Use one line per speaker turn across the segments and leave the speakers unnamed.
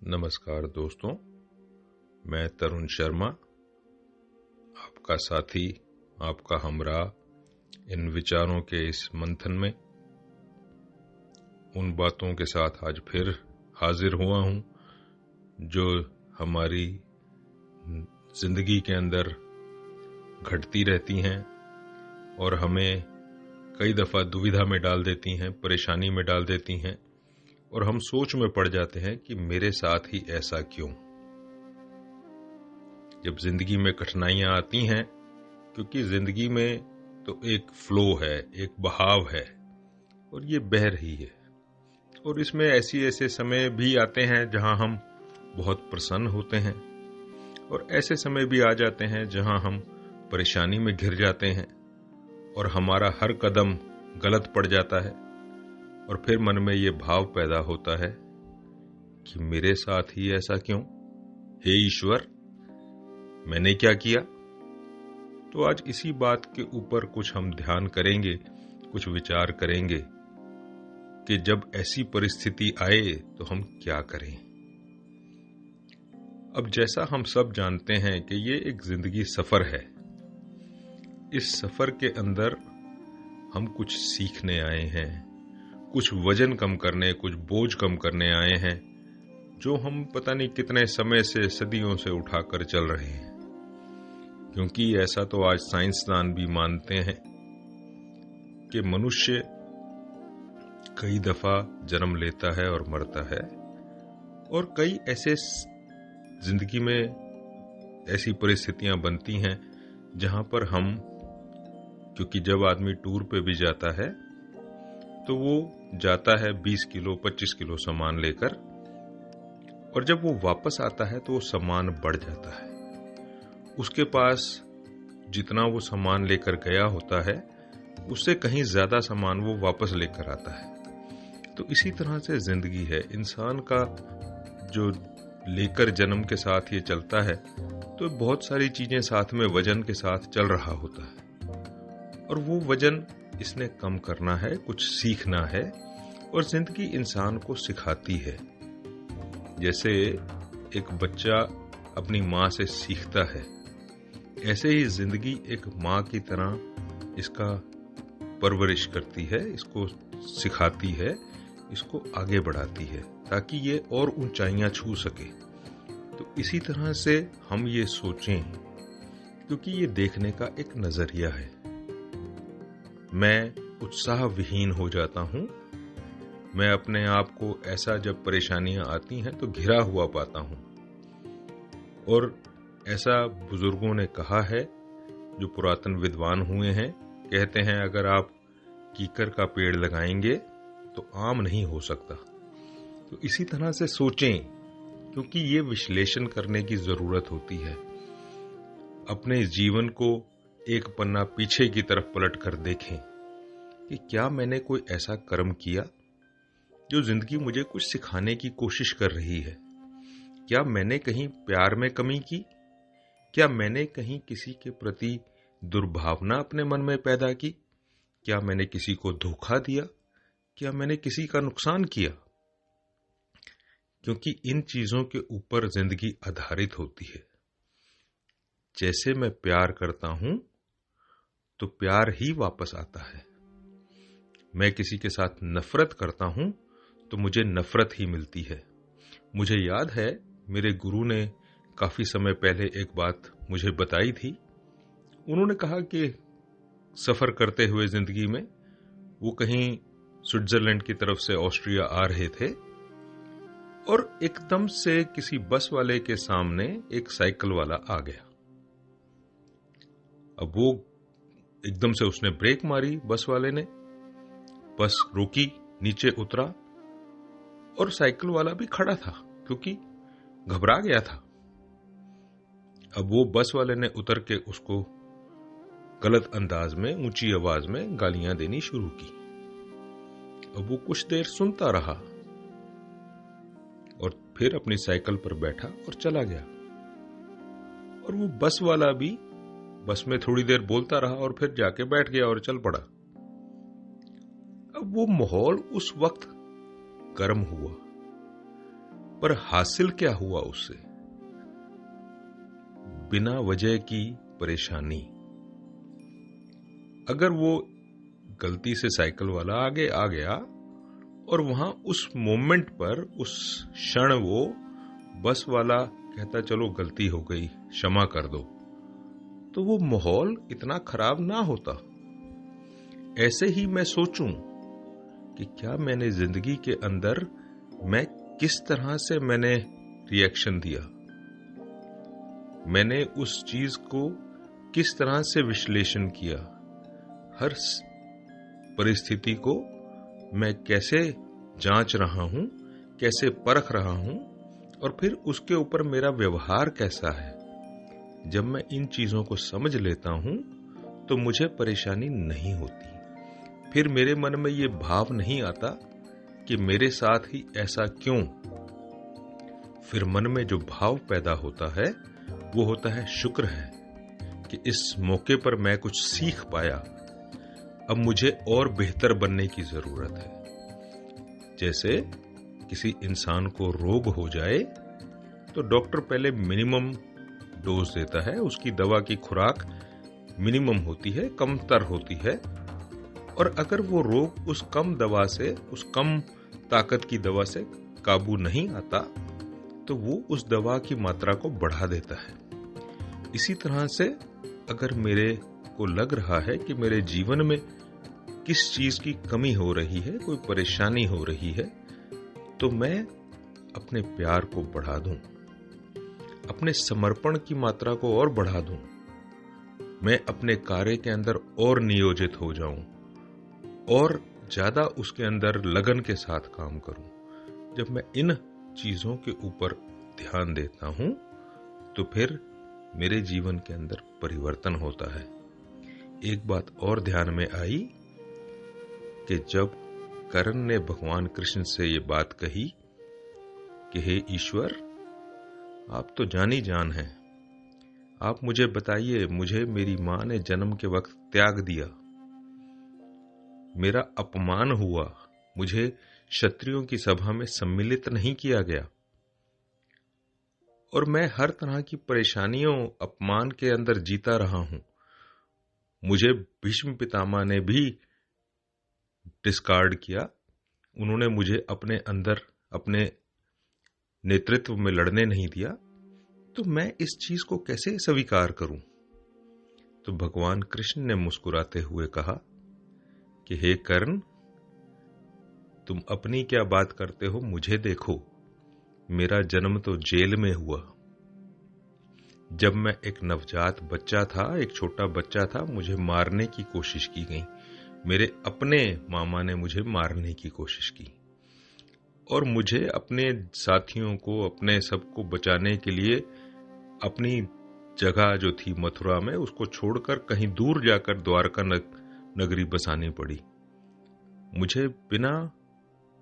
नमस्कार दोस्तों, मैं तरुण शर्मा, आपका साथी, आपका हमराह इन विचारों के इस मंथन में उन बातों के साथ आज फिर हाजिर हुआ हूं जो हमारी जिंदगी के अंदर घटती रहती हैं और हमें कई दफ़ा दुविधा में डाल देती हैं, परेशानी में डाल देती हैं और हम सोच में पड़ जाते हैं कि मेरे साथ ही ऐसा क्यों। जब जिंदगी में कठिनाइयां आती हैं, क्योंकि जिंदगी में तो एक फ्लो है, एक बहाव है और ये बह रही है, और इसमें ऐसे समय भी आते हैं जहां हम बहुत प्रसन्न होते हैं और ऐसे समय भी आ जाते हैं जहां हम परेशानी में घिर जाते हैं और हमारा हर कदम गलत पड़ जाता है और फिर मन में ये भाव पैदा होता है कि मेरे साथ ही ऐसा क्यों, हे ईश्वर, मैंने क्या किया। तो आज इसी बात के ऊपर कुछ हम ध्यान करेंगे, कुछ विचार करेंगे कि जब ऐसी परिस्थिति आए तो हम क्या करें। अब जैसा हम सब जानते हैं कि ये एक जिंदगी सफर है। इस सफर के अंदर हम कुछ सीखने आए हैं, कुछ वजन कम करने, कुछ बोझ कम करने आए हैं जो हम पता नहीं कितने समय से, सदियों से उठाकर चल रहे हैं। क्योंकि ऐसा तो आज साइंसदान भी मानते हैं कि मनुष्य कई दफा जन्म लेता है और मरता है और कई ऐसे जिंदगी में ऐसी परिस्थितियां बनती हैं जहां पर हम, क्योंकि जब आदमी टूर पे भी जाता है तो वो जाता है 20 किलो 25 किलो सामान लेकर, और जब वो वापस आता है तो वो सामान बढ़ जाता है। उसके पास जितना वो सामान लेकर गया होता है उससे कहीं ज्यादा सामान वो वापस लेकर आता है। तो इसी तरह से जिंदगी है। इंसान का जो लेकर जन्म के साथ ये चलता है तो बहुत सारी चीजें साथ में वजन के साथ चल रहा होता है और वो वजन इसने कम करना है, कुछ सीखना है, और जिंदगी इंसान को सिखाती है। जैसे एक बच्चा अपनी माँ से सीखता है, ऐसे ही जिंदगी एक माँ की तरह इसका परवरिश करती है, इसको सिखाती है, इसको आगे बढ़ाती है ताकि ये और ऊंचाइयां छू सके। तो इसी तरह से हम ये सोचें, क्योंकि ये देखने का एक नजरिया है। मैं उत्साह विहीन हो जाता हूं, मैं अपने आप को ऐसा जब परेशानियां आती हैं तो घिरा हुआ पाता हूं। और ऐसा बुजुर्गों ने कहा है, जो पुरातन विद्वान हुए हैं, कहते हैं अगर आप कीकर का पेड़ लगाएंगे तो आम नहीं हो सकता। तो इसी तरह से सोचें, क्योंकि ये विश्लेषण करने की जरूरत होती है। अपने जीवन को एक पन्ना पीछे की तरफ पलट कर देखें कि क्या मैंने कोई ऐसा कर्म किया जो जिंदगी मुझे कुछ सिखाने की कोशिश कर रही है। क्या मैंने कहीं प्यार में कमी की? क्या मैंने कहीं किसी के प्रति दुर्भावना अपने मन में पैदा की? क्या मैंने किसी को धोखा दिया? क्या मैंने किसी का नुकसान किया? क्योंकि इन चीजों के ऊपर जिंदगी आधारित होती है। जैसे मैं प्यार करता हूं तो प्यार ही वापस आता है। मैं किसी के साथ नफरत करता हूं तो मुझे नफरत ही मिलती है। मुझे याद है, मेरे गुरु ने काफी समय पहले एक बात मुझे बताई थी। उन्होंने कहा कि सफर करते हुए जिंदगी में वो कहीं स्विट्जरलैंड की तरफ से ऑस्ट्रिया आ रहे थे और एकदम से किसी बस वाले के सामने एक साइकिल वाला आ गया। अब वो एकदम से उसने ब्रेक मारी, बस वाले ने, बस रुकी, नीचे उतरा और साइकिल वाला भी खड़ा था क्योंकि घबरा गया था। अब वो बस वाले ने उतर के उसको गलत अंदाज में, ऊंची आवाज में गालियां देनी शुरू की। अब वो कुछ देर सुनता रहा और फिर अपनी साइकिल पर बैठा और चला गया। और वो बस वाला भी बस में थोड़ी देर बोलता रहा और फिर जाके बैठ गया और चल पड़ा। अब वो माहौल उस वक्त गर्म हुआ पर हासिल क्या हुआ उससे? बिना वजह की परेशानी। अगर वो गलती से साइकिल वाला आगे आ गया और वहां उस मोमेंट पर, उस क्षण वो बस वाला कहता चलो गलती हो गई, क्षमा कर दो, तो वो माहौल इतना खराब ना होता। ऐसे ही मैं सोचूं कि क्या मैंने जिंदगी के अंदर मैं किस तरह से मैंने रिएक्शन दिया, मैंने उस चीज को किस तरह से विश्लेषण किया, हर परिस्थिति को मैं कैसे जांच रहा हूं, कैसे परख रहा हूं, और फिर उसके ऊपर मेरा व्यवहार कैसा है। जब मैं इन चीजों को समझ लेता हूं तो मुझे परेशानी नहीं होती। फिर मेरे मन में ये भाव नहीं आता कि मेरे साथ ही ऐसा क्यों। फिर मन में जो भाव पैदा होता है वो होता है शुक्र है कि इस मौके पर मैं कुछ सीख पाया, अब मुझे और बेहतर बनने की जरूरत है। जैसे किसी इंसान को रोग हो जाए तो डॉक्टर पहले मिनिमम डोज देता है, उसकी दवा की खुराक मिनिमम होती है, कमतर होती है, और अगर वो रोग उस कम दवा से, उस कम ताकत की दवा से काबू नहीं आता तो वो उस दवा की मात्रा को बढ़ा देता है। इसी तरह से अगर मेरे को लग रहा है कि मेरे जीवन में किस चीज की कमी हो रही है, कोई परेशानी हो रही है, तो मैं अपने प्यार को बढ़ा दूं, अपने समर्पण की मात्रा को और बढ़ा दूं, मैं अपने कार्य के अंदर और नियोजित हो जाऊं और ज्यादा उसके अंदर लगन के साथ काम करूं। जब मैं इन चीजों के ऊपर ध्यान देता हूं तो फिर मेरे जीवन के अंदर परिवर्तन होता है। एक बात और ध्यान में आई कि जब कर्ण ने भगवान कृष्ण से ये बात कही कि हे ईश्वर, आप तो जानी जान हैं, आप मुझे बताइए, मुझे मेरी मां ने जन्म के वक्त त्याग दिया, मेरा अपमान हुआ, मुझे क्षत्रियों की सभा में सम्मिलित नहीं किया गया, और मैं हर तरह की परेशानियों, अपमान के अंदर जीता रहा हूं। मुझे भीष्म पितामह ने भी डिस्कार्ड किया, उन्होंने मुझे अपने अंदर, अपने नेतृत्व में लड़ने नहीं दिया, तो मैं इस चीज को कैसे स्वीकार करूं? तो भगवान कृष्ण ने मुस्कुराते हुए कहा कि हे कर्ण, तुम अपनी क्या बात करते हो, मुझे देखो, मेरा जन्म तो जेल में हुआ। जब मैं एक नवजात बच्चा था, एक छोटा बच्चा था, मुझे मारने की कोशिश की गई, मेरे अपने मामा ने मुझे मारने की कोशिश की, और मुझे अपने साथियों को, अपने सबको बचाने के लिए अपनी जगह जो थी मथुरा में, उसको छोड़कर कहीं दूर जाकर द्वारका नगरी बसानी पड़ी। मुझे बिना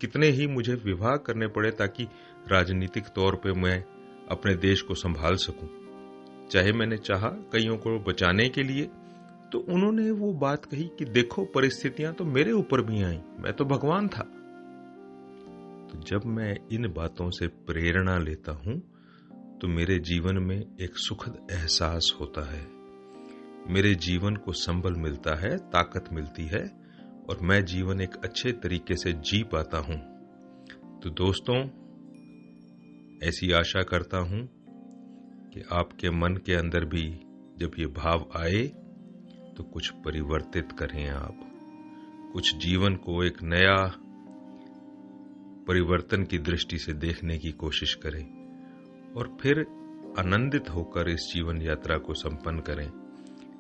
कितने ही मुझे विवाह करने पड़े ताकि राजनीतिक तौर पे मैं अपने देश को संभाल सकूं। चाहे मैंने चाहा कईयों को बचाने के लिए, तो उन्होंने वो बात कही कि देखो परिस्थितियां तो मेरे ऊपर भी आई, मैं तो भगवान था। तो जब मैं इन बातों से प्रेरणा लेता हूं तो मेरे जीवन में एक सुखद एहसास होता है, मेरे जीवन को संबल मिलता है, ताकत मिलती है, और मैं जीवन एक अच्छे तरीके से जी पाता हूं। तो दोस्तों, ऐसी आशा करता हूं कि आपके मन के अंदर भी जब ये भाव आए तो कुछ परिवर्तित करें, आप कुछ जीवन को एक नया परिवर्तन की दृष्टि से देखने की कोशिश करें, और फिर आनंदित होकर इस जीवन यात्रा को संपन्न करें।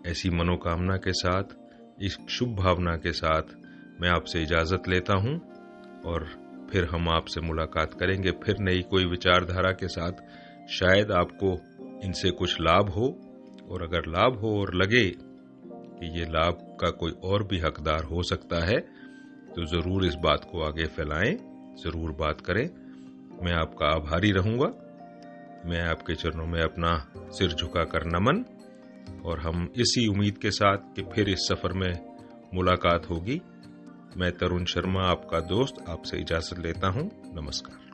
ऐसी मनोकामना के साथ, इस शुभ भावना के साथ मैं आपसे इजाजत लेता हूं, और फिर हम आपसे मुलाकात करेंगे फिर नई कोई विचारधारा के साथ। शायद आपको इनसे कुछ लाभ हो, और अगर लाभ हो और लगे कि ये लाभ का कोई और भी हकदार हो सकता है तो जरूर इस बात को आगे फैलाएं, जरूर बात करें। मैं आपका आभारी रहूंगा। मैं आपके चरणों में अपना सिर झुकाकर नमन, और हम इसी उम्मीद के साथ कि फिर इस सफर में मुलाकात होगी। मैं तरुण शर्मा, आपका दोस्त, आपसे इजाजत लेता हूं। नमस्कार।